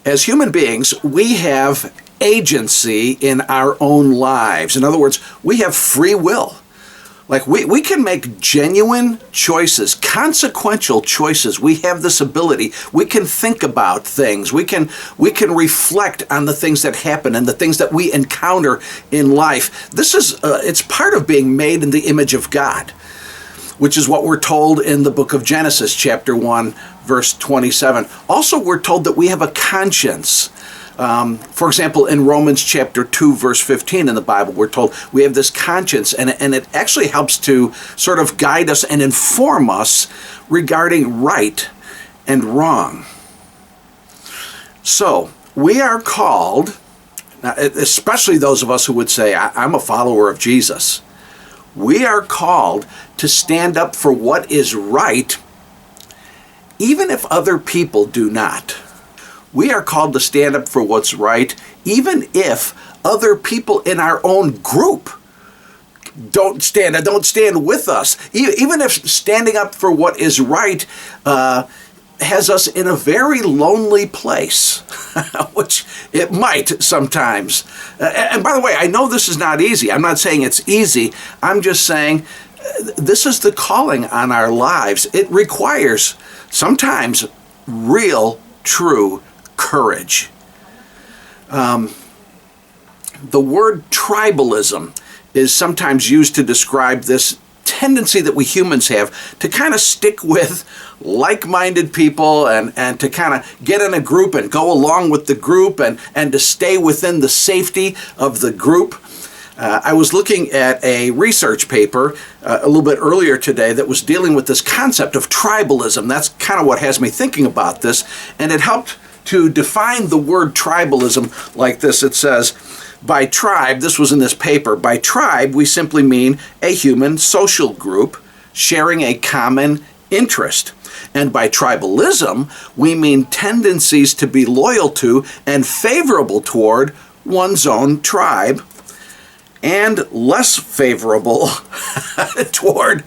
As human beings, we have agency in our own lives. In other words, we have free will. Like we can make genuine choices, consequential choices. We have this ability. We can think about things. We can reflect on the things that happen and the things that we encounter in life. This is it's part of being made in the image of God, which is what we're told in the book of Genesis, chapter 1, verse 27. Also, we're told that we have a conscience. For example, in Romans chapter 2, verse 15 in the Bible, we're told we have this conscience, and it actually helps to sort of guide us and inform us regarding right and wrong. So, we are called, especially those of us who would say, I'm a follower of Jesus, we are called to stand up for what is right, even if other people do not. We are called to stand up for what's right, even if other people in our own group don't stand with us. Even if standing up for what is right has us in a very lonely place, which it might sometimes. And by the way, I know this is not easy. I'm not saying it's easy. I'm just saying this is the calling on our lives. It requires sometimes real, true courage. The word tribalism is sometimes used to describe this tendency that we humans have to kind of stick with like-minded people and to kind of get in a group and go along with the group and to stay within the safety of the group. I was looking at a research paper a little bit earlier today that was dealing with this concept of tribalism. That's kind of what has me thinking about this, and it helped to define the word tribalism like this. It says, by tribe, this was in this paper, by tribe we simply mean a human social group sharing a common interest. And by tribalism, we mean tendencies to be loyal to and favorable toward one's own tribe and less favorable toward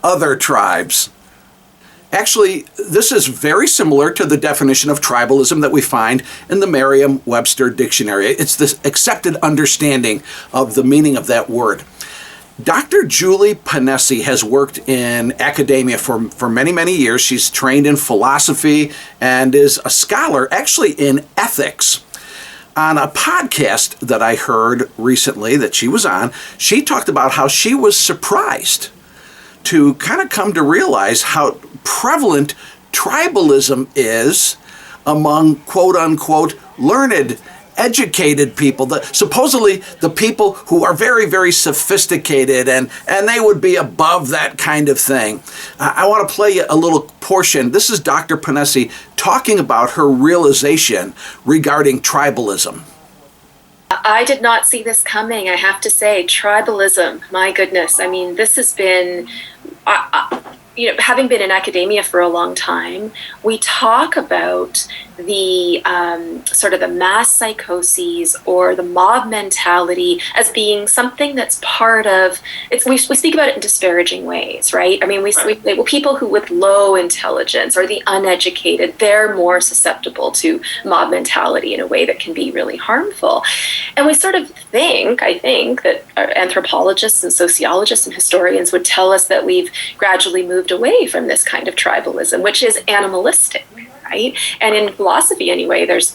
other tribes. Actually, this is very similar to the definition of tribalism that we find in the Merriam-Webster dictionary. It's this accepted understanding of the meaning of that word. Dr. Julie Ponesse has worked in academia for many, many years. She's trained in philosophy and is a scholar actually in ethics. On a podcast that I heard recently that she was on, she talked about how she was surprised to kind of come to realize how prevalent tribalism is among quote-unquote learned, educated people, supposedly the people who are very, very sophisticated and they would be above that kind of thing. I want to play you a little portion. This is Dr. Ponesse talking about her realization regarding tribalism. I did not see this coming, I have to say. Tribalism, my goodness. I mean, this has been, having been in academia for a long time, we talk about the sort of the mass psychoses or the mob mentality as being something that's part of, we speak about it in disparaging ways, right? I mean, we say, well, people who with low intelligence or the uneducated, they're more susceptible to mob mentality in a way that can be really harmful. And we sort of I think that anthropologists and sociologists and historians would tell us that we've gradually moved away from this kind of tribalism, which is animalistic. Right? And in philosophy, anyway, there's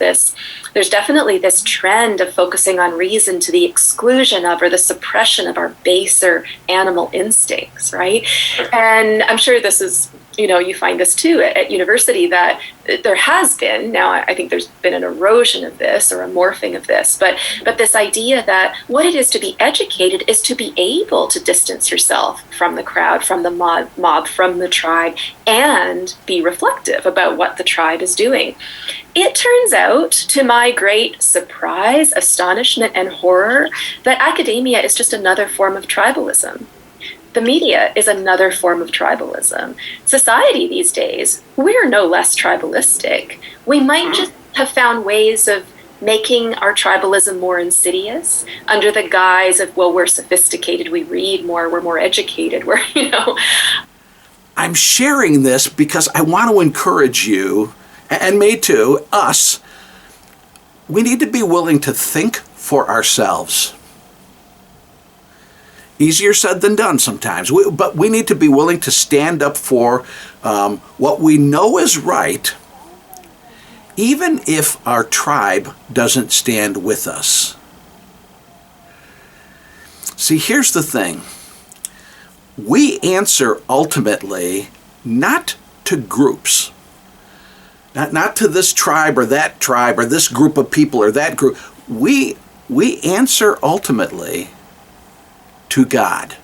definitely this trend of focusing on reason to the exclusion of or the suppression of our baser animal instincts, right? And I'm sure this is, you find this too at university, that there has been, now I think there's been an erosion of this or a morphing of this, but this idea that what it is to be educated is to be able to distance yourself from the crowd, from the mob, from the tribe, and be reflective about what the tribe is doing. It turns out, to my great surprise, astonishment, and horror, that academia is just another form of tribalism. The media is another form of tribalism. Society these days, we're no less tribalistic. We might just have found ways of making our tribalism more insidious under the guise of, well, we're sophisticated, we read more, we're more educated, I'm sharing this because I want to encourage you, and me too, us, we need to be willing to think for ourselves. Easier said than done sometimes, but we need to be willing to stand up for what we know is right, even if our tribe doesn't stand with us. See, here's the thing. We answer ultimately not to groups, not to this tribe or this group of people or that group. We answer ultimately to God.